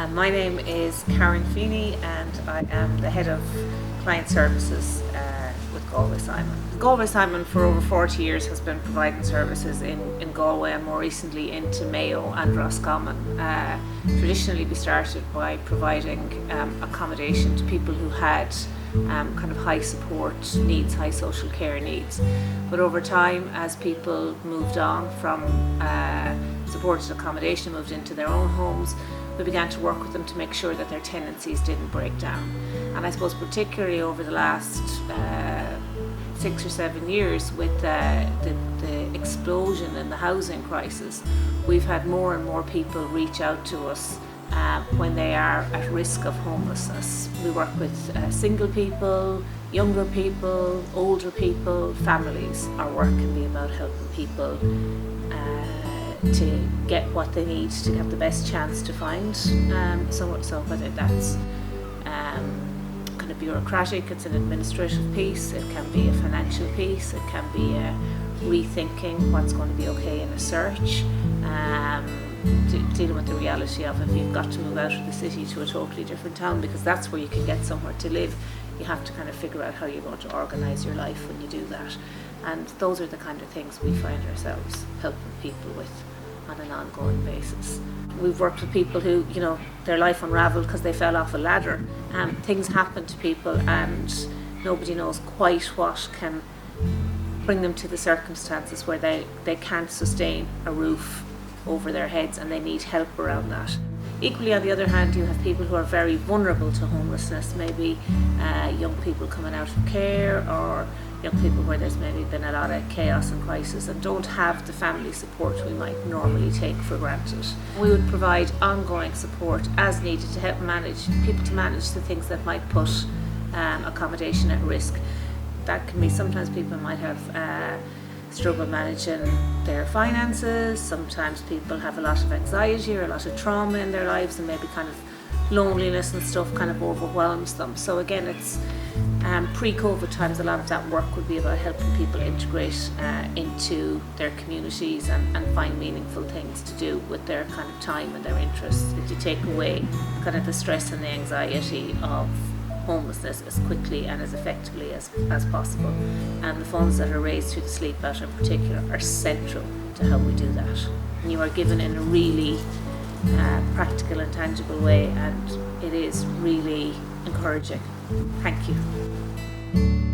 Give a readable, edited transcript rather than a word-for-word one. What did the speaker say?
My name is Karen Feeney and I am the Head of Client Services with Galway Simon. Galway Simon for over 40 years has been providing services in Galway and more recently into Mayo and Roscommon. Traditionally we started by providing accommodation to people who had kind of high support needs, high social care needs. But over time, as people moved on from supported accommodation, moved into their own homes, we began to work with them to make sure that their tenancies didn't break down. And I suppose particularly over the last 6 or 7 years with the explosion in the housing crisis, we've had more and more people reach out to us when they are at risk of homelessness. We work with single people, younger people, older people, families. Our work can be about helping people to get what they need to have the best chance to find. So whether that's kind of bureaucratic, it's an administrative piece, it can be a financial piece, it can be a rethinking what's going to be okay in a search. Dealing with the reality of if you've got to move out of the city to a totally different town because that's where you can get somewhere to live, you have to kind of figure out how you're going to organise your life when you do that. And those are the kind of things we find ourselves helping people with on an ongoing basis. We've worked with people who, their life unravelled because they fell off a ladder. Things happen to people and nobody knows quite what can bring them to the circumstances where they can't sustain a roof over their heads and they need help around that. Equally, on the other hand, you have people who are very vulnerable to homelessness, maybe young people coming out of care or young people where there's maybe been a lot of chaos and crisis and don't have the family support we might normally take for granted. We would provide ongoing support as needed to help people to manage the things that might put accommodation at risk. That can be sometimes people might have struggle managing their finances, sometimes people have a lot of anxiety or a lot of trauma in their lives and maybe kind of loneliness and stuff kind of overwhelms them. So again, it's pre-COVID times, a lot of that work would be about helping people integrate into their communities and find meaningful things to do with their kind of time and their interests, to take away kind of the stress and the anxiety of homelessness as quickly and as effectively as possible. And the funds that are raised through the Sleep Out in particular are central to how we do that. And you are given in a really practical and tangible way, and it is really encouraging. Thank you.